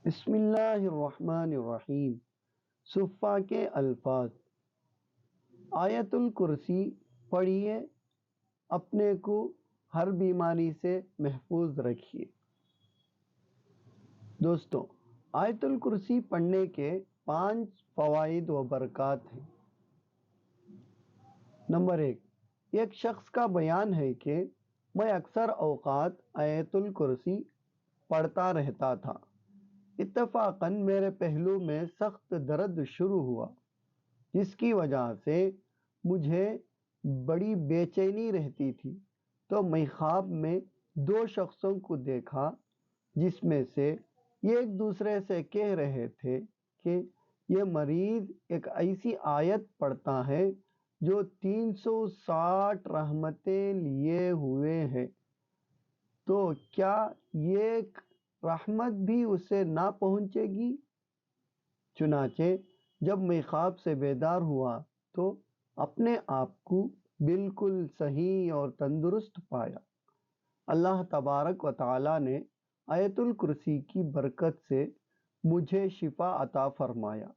بسم اللہ الرحمن الرحیم۔ صفہ کے الفاظ۔ آیت الکرسی پڑھیے، اپنے کو ہر بیماری سے محفوظ رکھیے۔ دوستو، آیت الکرسی پڑھنے کے 5 فوائد و برکات ہیں۔ نمبر 1، ایک شخص کا بیان ہے کہ میں اکثر اوقات آیت الکرسی پڑھتا رہتا تھا۔ اتفاقاً میرے پہلو میں سخت درد شروع ہوا، جس کی وجہ سے مجھے بڑی بے چینی رہتی تھی۔ تو میں خواب میں 2 شخصوں کو دیکھا، جس میں سے ایک دوسرے سے کہہ رہے تھے کہ یہ مریض ایک ایسی آیت پڑھتا ہے جو 360 رحمتیں لیے ہوئے ہے، تو کیا یہ رحمت بھی اسے نہ پہنچے گی؟ چنانچہ جب میں خواب سے بیدار ہوا تو اپنے آپ کو بالکل صحیح اور تندرست پایا۔ اللہ تبارک و تعالی نے آیت الکرسی کی برکت سے مجھے شفا عطا فرمایا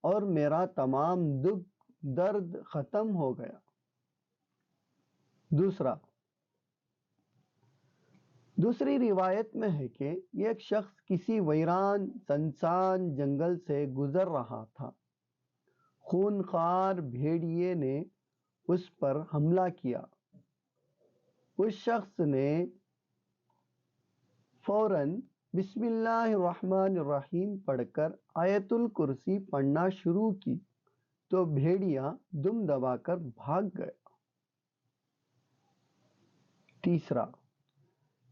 اور میرا تمام دکھ درد ختم ہو گیا۔ دوسری روایت میں ہے کہ ایک شخص کسی ویران سنسان جنگل سے گزر رہا تھا۔ خونخوار بھیڑیے نے اس پر حملہ کیا۔ اس شخص نے فوراً بسم اللہ الرحمن الرحیم پڑھ کر آیت الکرسی پڑھنا شروع کی تو بھیڑیا دم دبا کر بھاگ گیا۔ تیسرا،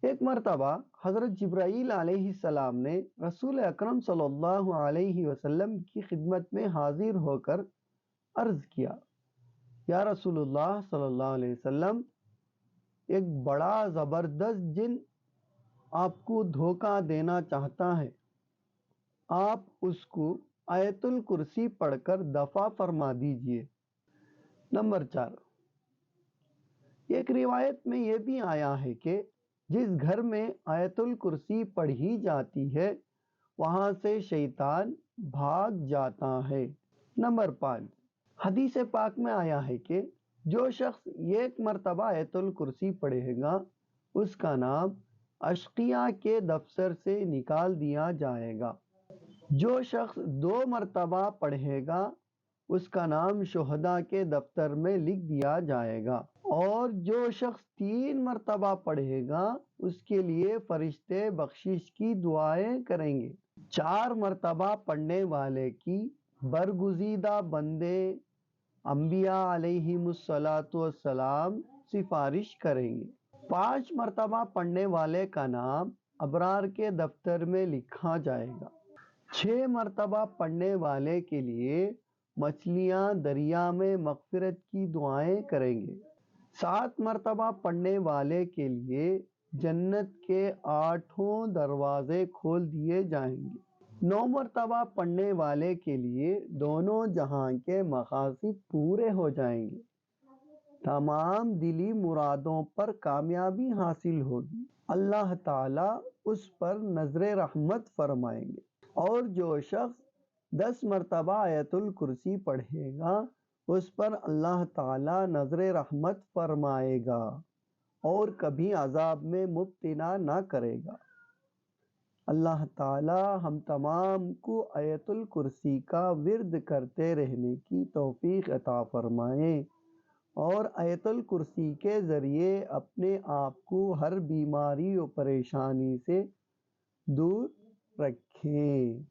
ایک مرتبہ حضرت جبرائیل علیہ السلام نے رسول اکرم صلی اللہ علیہ وسلم کی خدمت میں حاضر ہو کر عرض کیا، یا رسول اللہ صلی اللہ علیہ وسلم، ایک بڑا زبردست جن آپ کو دھوکہ دینا چاہتا ہے، آپ اس کو آیت الکرسی پڑھ کر دفع فرما دیجئے۔ نمبر 4، ایک روایت میں یہ بھی آیا ہے کہ جس گھر میں آیت الکرسی پڑھی جاتی ہے وہاں سے شیطان بھاگ جاتا ہے۔ نمبر 5، حدیث پاک میں آیا ہے کہ جو شخص 1 مرتبہ آیت الکرسی پڑھے گا اس کا نام اشقیاء کے دفتر سے نکال دیا جائے گا۔ جو شخص 2 مرتبہ پڑھے گا اس کا نام شہداء کے دفتر میں لکھ دیا جائے گا، اور جو شخص 3 مرتبہ پڑھے گا اس کے لیے فرشتے بخشش کی دعائیں کریں گے۔ 4 مرتبہ پڑھنے والے کی برگزیدہ بندے انبیاء علیہم السلام سفارش کریں گے۔ 5 مرتبہ پڑھنے والے کا نام ابرار کے دفتر میں لکھا جائے گا۔ 6 مرتبہ پڑھنے والے کے لیے مچھلیاں دریا میں مغفرت کی دعائیں کریں گے۔ 7 مرتبہ پڑھنے والے کے لیے جنت کے 8 دروازے کھول دیے جائیں گے۔ 9 مرتبہ پڑھنے والے کے لیے دونوں جہاں کے مقاصد پورے ہو جائیں گے۔ تمام دلی مرادوں پر کامیابی حاصل ہوگی۔ اللہ تعالی اس پر نظر رحمت فرمائیں گے۔ اور جو شخص 10 مرتبہ آیت الکرسی پڑھے گا اس پر اللہ تعالی نظر رحمت فرمائے گا اور کبھی عذاب میں مبتلا نہ کرے گا۔ اللہ تعالی ہم تمام کو آیت الکرسی کا ورد کرتے رہنے کی توفیق عطا فرمائے اور آیت الکرسی کے ذریعے اپنے آپ کو ہر بیماری و پریشانی سے دور رکھیں۔